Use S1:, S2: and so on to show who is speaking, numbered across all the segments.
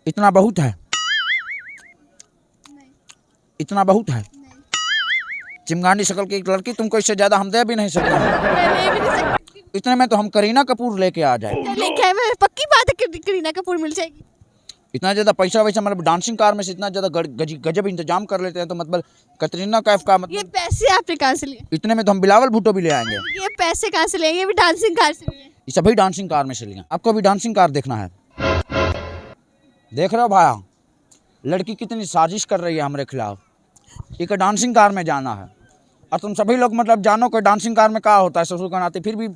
S1: इतना बहुत है, इतना बहुत है। चिमगांडी शक्ल की एक लड़की तुमको इससे ज्यादा हम दे भी नहीं सकते।
S2: मैं भी नहीं सकती।
S1: इतने में तो हम करीना कपूर लेके आ जाए।
S2: तो लेके आए, मैं पक्की बात है कि करीना कपूर मिल जाएगी।
S1: इतना ज्यादा पैसा वैसा मतलब डांसिंग कार में से इतना ज्यादा गजब इंतजाम कर लेते हैं तो मतलब कतरीना कैफ का
S2: ये
S1: मतलब
S2: पैसे आपने कहाँ से लिए?
S1: इतने में तो हम बिलावल भुट्टो भी ले आएंगे।
S2: ये पैसे कहाँ से लिए? ये भी डांसिंग कार से लिए।
S1: ये सभी डांसिंग कार में से लिए। आपको भी डांसिंग कार देखना है? देख रहे हो भाया, लड़की कितनी साजिश कर रही है हमारे खिलाफ। एक डांसिंग कार में जाना है और तुम सभी लोग मतलब जानो कि डांसिंग कार में क्या होता है ससुर का नाते, फिर भी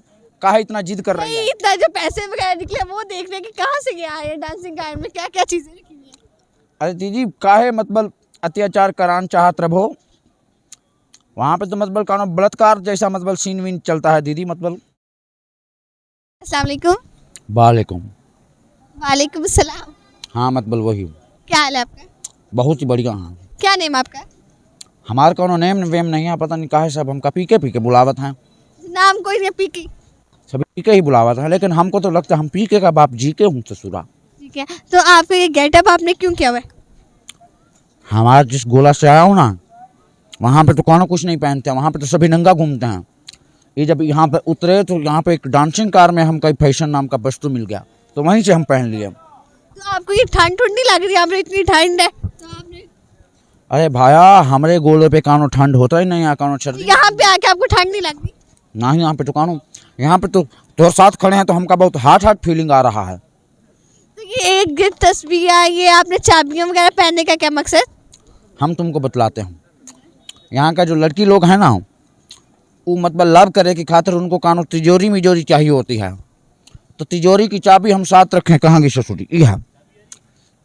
S1: काहे इतना जिद कर रही है।
S2: नहीं, इतना जो पैसे वगैरह निकले वो देखने की कहाँ से गया है डांसिंग कार में, क्या क्या चीजें रखी हुई है।
S1: अरे दीदी काहे मतलब अत्याचार करान चाहत रहो, वहाँ पे तो मतलब कानो बलात्कार जैसा मतलब सीन वीन चलता है दीदी मतलब।
S2: अस्सलाम वालेकुम।
S1: वालेकुम।
S2: वालेकुम सलाम।
S1: हाँ मतलब वही,
S2: क्या हाल है आपका?
S1: बहुत ही बढ़िया। हाँ
S2: क्या नेम आपका?
S1: हमारे कोनो नेम वेम नहीं है, पता नहीं काहे सब हमका पीके पीके बुलावत हैं।
S2: नाम कोई नहीं, पीकी।
S1: सभी पीके ही बुलावत है, लेकिन हमको तो लगता है हम पीके का बाप जी के हूँ ससुरा।
S2: ठीक है, तो आपका ये गेटअप आपने क्यों किया हुआ है?
S1: हमारे जिस गोला से आया हूँ ना, वहाँ पे तो कोनो कुछ नहीं पहनते हैं, वहाँ पे तो सभी नंगा घूमते हैं। ये जब यहाँ पे उतरे तो यहाँ पे एक डांसिंग कार में हमको फैशन नाम का वस्तु मिल गया, तो वहीं से हम पहन लिए।
S2: तो आपको ये ठंड ठंड नहीं लग रही? यहाँ पे इतनी ठंड है तो आपने
S1: अरे भाया, हमारे गोले पे कानो ठंड होता ही नहीं है, कानो सर्दी।
S2: यहाँ पे आके आपको ठंड नहीं लग रही?
S1: ना ही यहाँ पे तो कानो, यहाँ पे तो तोहर साथ खड़े हैं तो हमका बहुत हार्ड हार्ड फीलिंग आ रहा है।
S2: तो ये एक गिफ्ट तस्वीर है, ये आपने चाबियां वगैरह पहनने का क्या मकसद?
S1: हम तुमको बतलाते हैं, यहाँ का जो लड़की लोग हैं ना, वो मतलब लव करे की खातिर उनको कानो तिजोरी मिजोरी चाहिए होती है, तो तिजोरी की चाबी हम साथ रखें कहाँ की ससुरी, ये है,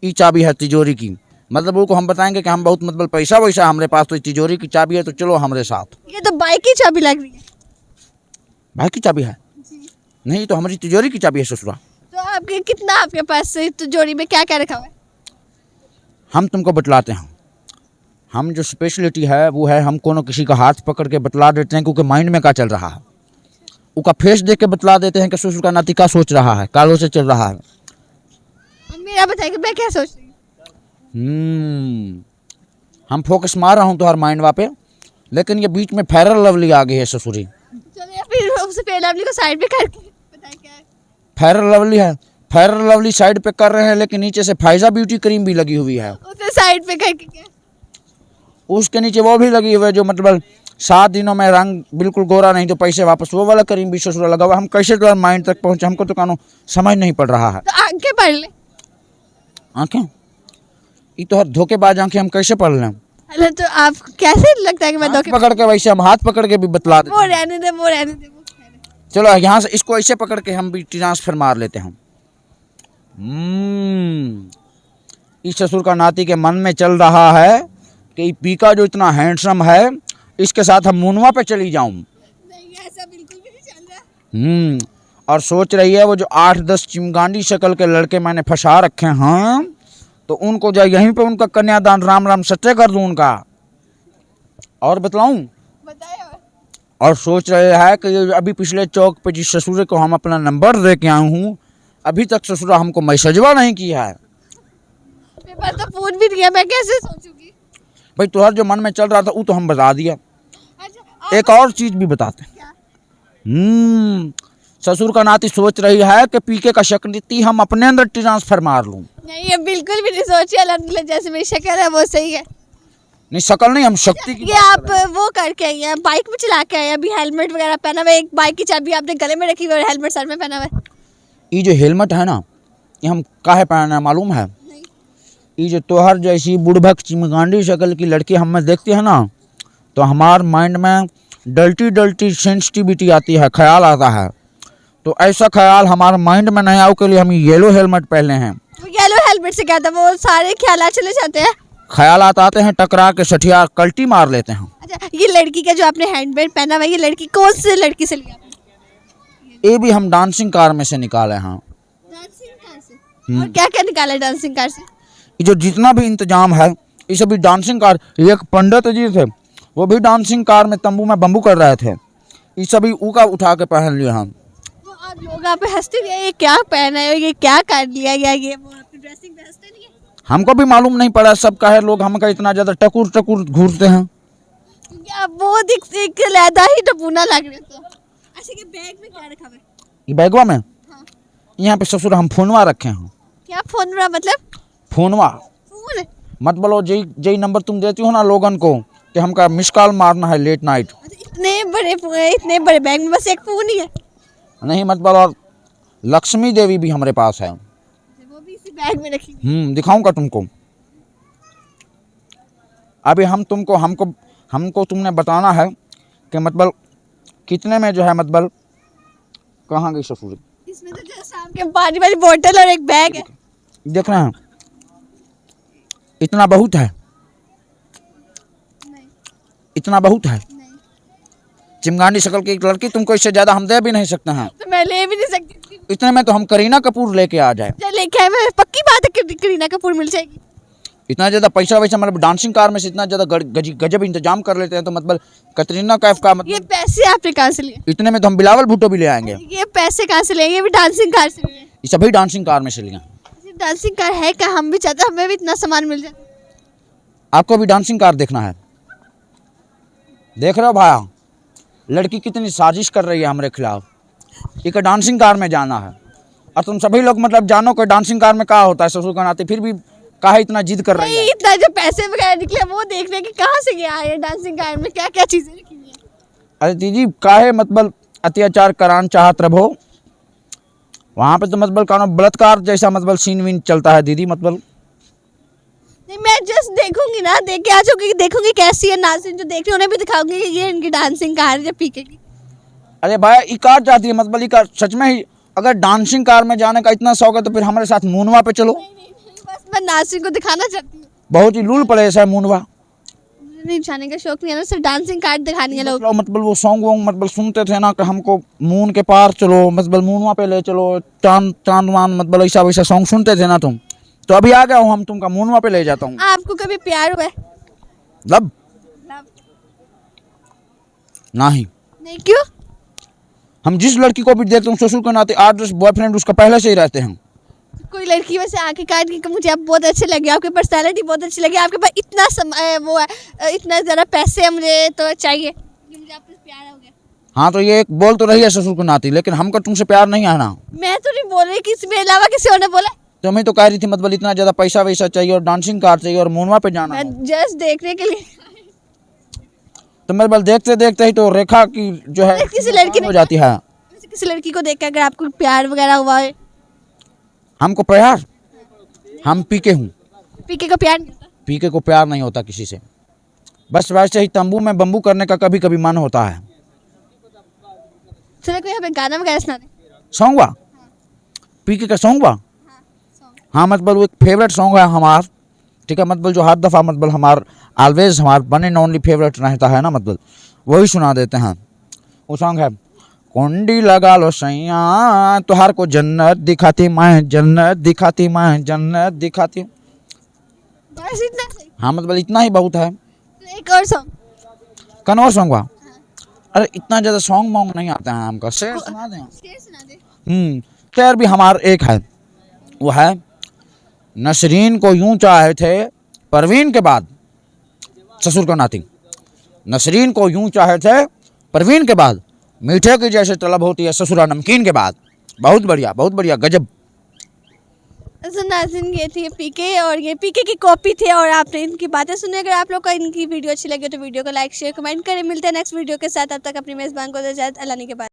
S1: ये चाबी है तिजोरी की। मतलब वो को हम बताएंगे कि हम बहुत मतलब पैसा वैसा हमारे पास, तो तिजोरी की चाबी है तो चलो हमारे साथ।
S2: ये तो बाइक की चाबी लग रही है।
S1: भाई की चाबी है? नहीं, तो हमारी तिजोरी की चाबी है ससुरा।
S2: तो आपके कितना आपके पास तो जोड़ी में क्या क्या रखा हुआ है?
S1: हम तुमको बतलाते हैं, हम जो स्पेशलिटी है वो है हम कोनो किसी का हाथ पकड़ के बतला देते हैं, क्योंकि माइंड में क्या चल रहा है उसका फेस देख के बतला देते हैं कि ससुर का नाती क्या सोच रहा है, कालों से चल रहा है।
S2: अब मेरा बताइए मैं क्या सोच रही हूँ।
S1: हम फोकस मार रहा हूँ तो हर माइंड वापे, लेकिन ये बीच में फेयर लवली आ गई है ससुरी।
S2: चलो या फिर उससे फेयर लवली को साइड पे करके बताइए क्या है।
S1: फेयर लवली है, फेयर लवली साइड पे कर रहे हैं, लेकिन नीचे से फायजा ब्यूटी क्रीम भी लगी हुई है,
S2: उसे साइड पे करके क्या?
S1: उसके नीचे वो भी लगी हुई है जो मतलब 7 दिनों में रंग बिल्कुल गोरा नहीं तो पैसे वापस, वो वाला क्रीम भी ससुरा लगा हुआ। हम कैसे तो माइंड तक पहुंचे, हमको तो कानो समझ नहीं पड़ रहा है।
S2: तो आंखें पढ़ ले।
S1: आंखें? ये तो हर धोखेबाज आंखें हम कैसे पढ़ लें?
S2: अरे तो आप कैसे लगता है कि मैं
S1: हाथ
S2: धोखे?
S1: पकड़ के वैसे हम हाथ पकड़ के भी बतला
S2: वो
S1: देते हैं।
S2: रहने दे, वो रहने दे, वो रहने दे।
S1: चलो यहाँ से इसको ऐसे पकड़ के हम भी ट्रांसफर मार लेते हैं। इस ससुर का नाती के मन में चल रहा है कि पीका जो इतना हैंडसम है, इसके साथ हम मुनवा पे चली जाऊं।
S2: नहीं, ऐसा बिल्कुल भी नहीं चल रहा।
S1: और सोच रही है वो जो 8-10 चिमगांडी शक्ल के लड़के मैंने फंसा रखे हैं, तो उनको जो यहीं पे उनका कन्यादान राम राम सच्चे कर दूं उनका। और बतलाऊं?
S2: बताइए।
S1: और सोच रहे हैं कि अभी पिछले चौक पे जिस ससुर को हम अपना नंबर दे के आया हूँ, अभी तक ससुरा हमको मैसेजवा नहीं किया है।
S2: मेरे पास तो फोन भी नहीं है, मैं कैसे सोचूंगी?
S1: भाई तुहर जो मन में चल रहा था वो तो हम बता दिया।
S2: अच्छा,
S1: एक और चीज भी बताते हैं।
S2: क्या?
S1: ससुर का नाती सोच रही है कि पीके का शक्ति हम अपने अंदर ट्रांसफर मार लूं।
S2: नहीं, ये बिल्कुल भी नहीं सोची। अल्हम्दुलिल्लाह जैसे मेरी शक्ल है वो सही है।
S1: नहीं शक्ल नहीं, हम शक्ति की
S2: ये
S1: बात
S2: आप
S1: कर रहे हैं।
S2: वो करके आई हैं, बाइक में चला के आई हैं, अभी हेलमेट वगैरह पहना हुआ है, एक बाइक की चाबी आपने गले में रखी हुई है और हेलमेट सर में पहना हुआ है।
S1: ये जो हेलमेट है ना, ये हम काहे पहनना है मालूम है?
S2: नहीं।
S1: ये जो तोहर जैसी बुढ़भक चिमगांडी शक्ल की लड़की हमें देखती है ना, तो हमार माइंड में डल्टी डल्टी सेंसिटिविटी आती है, ख्याल आता है। तो ऐसा ख्याल हमारे माइंड में नहीं आओ के लिए हम येलो हेलमेट पहने हैं।
S2: वो येलो हेलमेट से क्या था, वो सारे ख्याल चले जाते हैं।
S1: ख्यालात आते हैं, टकरा के सठिया कल्टी मार लेते हैं।
S2: अच्छा, ये लड़की का जो आपने हैंडबैग पहना हुआ है, ये लड़की कौन से लड़की से लिया आपने?
S1: ये भी हम डांसिंग कार में से निकाले हैं।
S2: डांसिंग कार से? और क्या क्या निकाला है डांसिंग कार से?
S1: ये जो जितना भी इंतजाम है ये सभी डांसिंग कार। एक पंडित जी थे, वो भी डांसिंग कार में तंबू में बम्बू कर रहे थे, ये सभी उका उठा के पहन लिए हम।
S2: वो आप लोग आप हंसते रहे, ये क्या पहना है, ये क्या कर लिया, या ये वो आपने ड्रेसिंग बेस्ट है नहीं है?
S1: हमको भी मालूम नहीं पड़ा सबका है, लोग हमका इतना ज्यादा टकुर टकुर घूरते हैं।
S2: क्योंकि आप वो दिख लैदा ही टपूना लग रहे तो। अच्छा के बैग में क्या रखा है?
S1: ये बैगवा में
S2: हाँ।
S1: यहाँ पे ससुर हम फोनवा रखे हैं।
S2: क्या फोन रहा मतलब?
S1: फोनवा
S2: फोन?
S1: मत बोलो, जई नंबर तुम देती हो ना लोगन को कि हमका मिस कॉल मारना है लेट नाइट।
S2: इतने बड़े बैग में बस एक फोन ही है?
S1: नहीं मत बोलो, और लक्ष्मी देवी भी हमारे पास है।
S2: वो भी इसी बैग में रखी?
S1: दिखाऊंगा तुमको। अभी हमको तुमने बताना है कि मतलब कितने में जो है, मतलब कहाँ गई ससुर?
S2: इसमें तो जो शाम के पानी वाली बोतल और एक बैग है।
S1: देख रहे हैं, इतना बहुत है।
S2: नहीं,
S1: इतना बहुत है।
S2: नहीं।
S1: चिमगांडी शक्ल की एक लड़की, तुमको इससे ज्यादा हम दे भी नहीं सकते हैं।
S2: तो मैं ले भी नहीं सकती।
S1: इतने में तो हम करीना कपूर लेके आ जाए।
S2: चल लेके आए, मैं पक्की बात है कि करीना कपूर मिल जाएगी।
S1: इतना ज्यादा पैसा वैसा, मतलब डांसिंग कार में से इतना ज्यादा गजब इंतजाम कर लेते हैं, तो मतलब कतरीना कैफ का
S2: ये
S1: मतलब
S2: पैसे आपने कहाँ से लिए?
S1: इतने में तो हम बिलावल भुट्टो भी ले आएंगे।
S2: ये पैसे कहाँ से लेंगे? ये भी डांसिंग कार से लिए?
S1: ये सभी डांसिंग कार में से लिए।
S2: डांसिंग कार है क्या? हम भी चाहते, हमें भी इतना सामान मिल जाए।
S1: आपको भी डांसिंग कार देखना है? देख रहे हो भाया, लड़की कितनी साजिश कर रही है हमारे खिलाफ। एक डांसिंग कार में जाना है, और तुम सभी लोग मतलब जानो कि डांसिंग कार में क्या होता है ससुर का नाते, फिर भी काहे इतना जिद कर रही है?
S2: नहीं, इतना जो पैसे वगैरह निकले वो देखने की कहाँ से गया है? डांसिंग कार में क्या क्या चीजें रखी हुई है?
S1: अरे दीदी, काहे मतलब अत्याचार करान चाहत रहो, वहाँ पे तो मतलब कानो बलात्कार जैसा मतलब सीन वीन चलता है दीदी। मतलब
S2: नहीं, मैं जस्ट देखूंगी ना, देख के आ जाऊंगी, देखूंगी कैसी है नाज़रीन जो देख रही है उन्हें भी दिखाऊंगी कि ये इनकी डांसिंग कार है पीके की।
S1: अरे भाई, ये कार चाहती है मतलब, ये कार सच में ही अगर डांसिंग कार में जाने का इतना शौक है तो फिर हमारे साथ मूनवा पे चलो।
S2: नहीं, बस मैं नाज़रीन को दिखाना चाहती हूँ।
S1: बहुत ही लूल प्लेस है मूनवा।
S2: नहीं, जाने का शौक नहीं है ना, सिर्फ डांसिंग कार दिखानी है लोग।
S1: मतलब वो सॉन्ग वोंग मतलब सुनते थे ना कि हमको मून के पार चलो, मतलब मूनवा पे ले चलो, चांद वान मतलब ऐसा वैसा सॉन्ग सुनते थे ना तुम, तो अभी आ गया हूँ हम, तुमका मूनवा पे ले जाता हूँ।
S2: आपको कभी प्यार हुआ है?
S1: लब नहीं।
S2: नहीं, क्यों?
S1: हम जिस लड़की को भी देखते हैं ससुर के नाते 8-10 बॉयफ्रेंड उसका पहले से ही रहते हैं।
S2: कोई लड़की वैसे आके काट के मुझे आप बहुत अच्छे लगे, आपकी पर्सनालिटी बहुत अच्छी लगी, आपके पास इतना वो है, इतना ज़रा पैसे है, मुझे तो चाहिए कि मुझे आपसे प्यार हो गया।
S1: हाँ तो ये एक बोल तो रही है ससुर के नाते, लेकिन हमको तुमसे प्यार नहीं है ना।
S2: मैं तो नहीं बोल रही, किसी में अलावा किसी और ने बोला?
S1: तुम्हें तो कह रही थी मतलब इतना ज्यादा पैसा वैसा चाहिए और डांसिंग कार चाहिए और मूनवा पे जाना है।
S2: मैं जस्ट देखने के लिए।
S1: तो मतलब देखते देखते ही तो रेखा की जो है
S2: किसी लड़की ने
S1: हो जाती है।
S2: किसी लड़की को देख के अगर आपको प्यार वगैरह हुआ है?
S1: हमको प्यार, हम पीके हूँ।
S2: पीके को प्यार नहीं होता?
S1: पीके को प्यार नहीं होता किसी से, बस वैसे ही तंबू में बम्बू करने का कभी कभी मन होता है।
S2: चलो कोई हमें गाना वगैरह सुना दे।
S1: सॉन्ग बा पीके का सॉन्ग बा। हाँ मतलब वो एक फेवरेट सॉन्ग है हमार, ठीक है, मतलब जो हर दफ़ा मतलब हमार ऑलवेज हमार वन एंड ओनली फेवरेट रहता है ना, मतलब वही सुना देते हैं। वो सॉन्ग है, कुंडी लगा लो सैया तुहार को जन्नत दिखाती मैं, जन्नत दिखाती मैं, जन्नत दिखाती।
S2: बस इतना सही?
S1: हाँ मतलब इतना ही बहुत है।
S2: तो एक और सॉन्ग।
S1: कौन सॉन्ग बा? अरे इतना ज़्यादा सॉन्ग मॉन्ग नहीं आता है हमका, शेर सुना दें?
S2: शेर सुना दे।
S1: शेर भी हमार एक है, वो है, नसरीन को यूं चाहे थे परवीन के बाद, ससुर का नाती, नसरीन को यूं चाहे थे परवीन के बाद, मीठे की जैसे तलब होती है ससुरा नमकीन के बाद। बहुत बढ़िया गजब।
S2: तो नाज़रीन ये थी पीके, और ये पीके की कॉपी थे और आपने इनकी बातें सुनी। अगर आप लोग को इनकी वीडियो अच्छी लगी तो वीडियो को लाइक शेयर कमेंट करें। मिलते हैं नेक्स्ट वीडियो के साथ, तब तक अपनी मेज़बान को दे इजाज़त। अल्लाह के बाद।